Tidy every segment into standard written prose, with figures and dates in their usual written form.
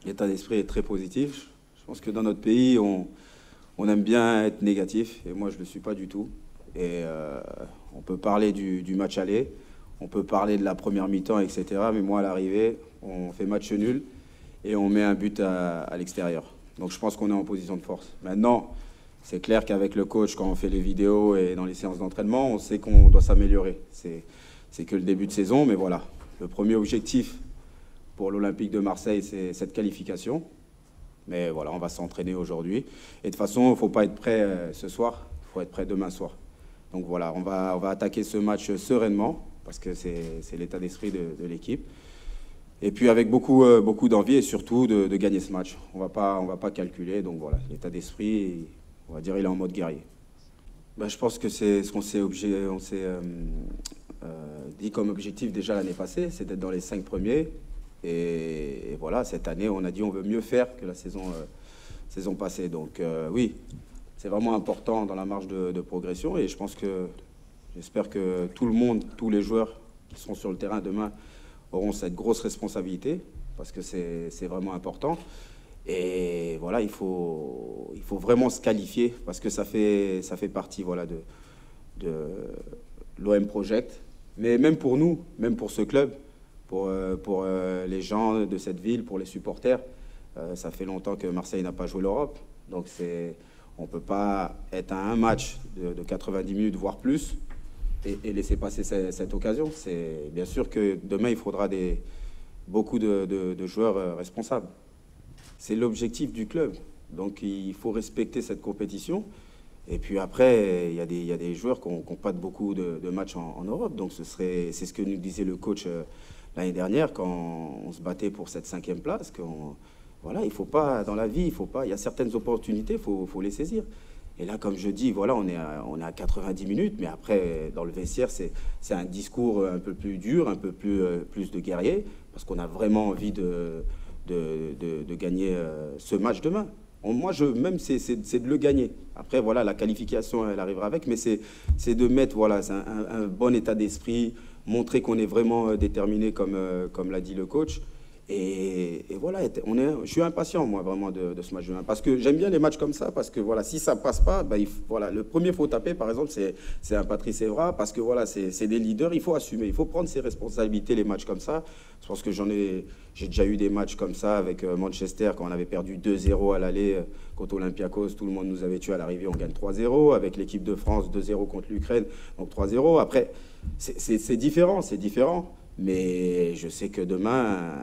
L'état d'esprit est très positif. Je pense que dans notre pays, on aime bien être négatif, et moi je ne le suis pas du tout. Et on peut parler du match aller, on peut parler de la première mi-temps, etc. Mais moi, à l'arrivée, on fait match nul et on met un but à l'extérieur. Donc je pense qu'on est en position de force. Maintenant, c'est clair qu'avec le coach, quand on fait les vidéos et dans les séances d'entraînement, on sait qu'on doit s'améliorer. C'est que le début de saison, mais voilà. Le premier objectif pour l'Olympique de Marseille, c'est cette qualification. Mais voilà, on va s'entraîner aujourd'hui. Et de toute façon, il ne faut pas être prêt ce soir, il faut être prêt demain soir. Donc voilà, on va attaquer ce match sereinement, parce que c'est l'état d'esprit de l'équipe. Et puis avec beaucoup d'envie et surtout de gagner ce match. On va pas calculer, donc voilà, l'état d'esprit, on va dire, il est en mode guerrier. Ben, je pense que c'est ce qu'on s'est dit comme objectif déjà l'année passée, c'est d'être dans les 5 premiers. Et voilà, cette année, on a dit on veut mieux faire que la saison passée. Donc oui, c'est vraiment important dans la marge de progression. Et j'espère que tout le monde, tous les joueurs qui seront sur le terrain demain auront cette grosse responsabilité, parce que c'est vraiment important. Et voilà, il faut vraiment se qualifier, parce que ça fait partie, voilà, de l'OM Project. Mais même pour nous, même pour ce club, pour les gens de cette ville, pour les supporters, ça fait longtemps que Marseille n'a pas joué l'Europe. Donc on ne peut pas être à un match de 90 minutes, voire plus, et laisser passer cette occasion. C'est bien sûr que demain, il faudra beaucoup de joueurs responsables. C'est l'objectif du club. Donc il faut respecter cette compétition. Et puis après, il y a des joueurs qui n'ont pas beaucoup de matchs en Europe. Donc c'est ce que nous disait le coach l'année dernière, quand on se battait pour cette 5e place. Voilà, il faut pas, dans la vie, il y a certaines opportunités, il faut les saisir. Et là, comme je dis, voilà, on est à 90 minutes, mais après, dans le vestiaire, c'est un discours un peu plus dur, un peu plus de guerrier, parce qu'on a vraiment envie de gagner ce match demain. Moi, même, c'est de le gagner. Après, voilà, la qualification, elle arrivera avec, mais c'est de mettre, voilà, un bon état d'esprit, montrer qu'on est vraiment déterminé, comme l'a dit le coach. Et voilà, je suis impatient, moi, vraiment, de ce match demain. Parce que j'aime bien les matchs comme ça, parce que voilà, si ça passe pas, ben, voilà, le premier faut taper, par exemple, c'est un Patrice Evra, parce que voilà, c'est des leaders, il faut assumer, il faut prendre ses responsabilités, les matchs comme ça. Je pense que j'ai déjà eu des matchs comme ça avec Manchester, quand on avait perdu 2-0 à l'aller contre Olympiakos, tout le monde nous avait tué à l'arrivée, on gagne 3-0. Avec l'équipe de France, 2-0 contre l'Ukraine, donc 3-0. Après, c'est différent, c'est différent. Mais je sais que demain,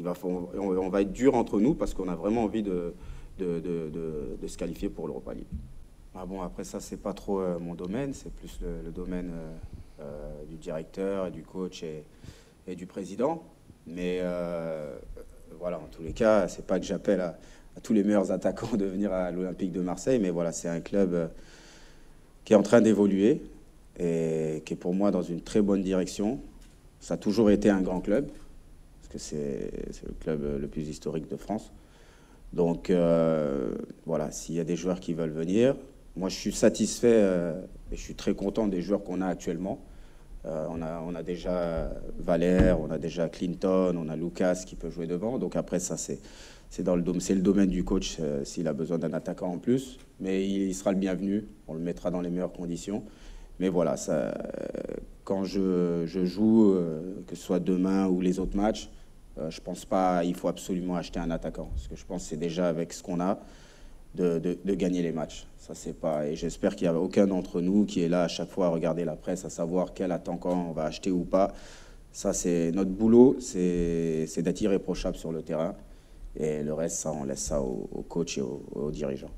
on va être dur entre nous, parce qu'on a vraiment envie de se qualifier pour l'Europa League. Ah bon, après ça, c'est pas trop mon domaine, c'est plus le domaine du directeur, du coach et du président. Mais voilà, en tous les cas, c'est pas que j'appelle à tous les meilleurs attaquants de venir à l'Olympique de Marseille, mais voilà, c'est un club qui est en train d'évoluer et qui est pour moi dans une très bonne direction. Ça a toujours été un grand club, parce que c'est le club le plus historique de France. Donc voilà, s'il y a des joueurs qui veulent venir, moi je suis satisfait et je suis très content des joueurs qu'on a actuellement. On a déjà Valère, on a déjà Clinton, on a Lucas qui peut jouer devant. Donc après, ça c'est le domaine du coach s'il a besoin d'un attaquant en plus. Mais il sera le bienvenu, on le mettra dans les meilleures conditions. Mais voilà, quand je joue, que ce soit demain ou les autres matchs, je pense pas il faut absolument acheter un attaquant. Parce que je pense que c'est déjà avec ce qu'on a de gagner les matchs. Ça, c'est pas... Et j'espère qu'il n'y a aucun d'entre nous qui est là à chaque fois à regarder la presse, à savoir quel attaquant on va acheter ou pas. Ça, c'est notre boulot, c'est d'être irréprochable sur le terrain. Et le reste, ça, on laisse ça aux coachs et aux dirigeants.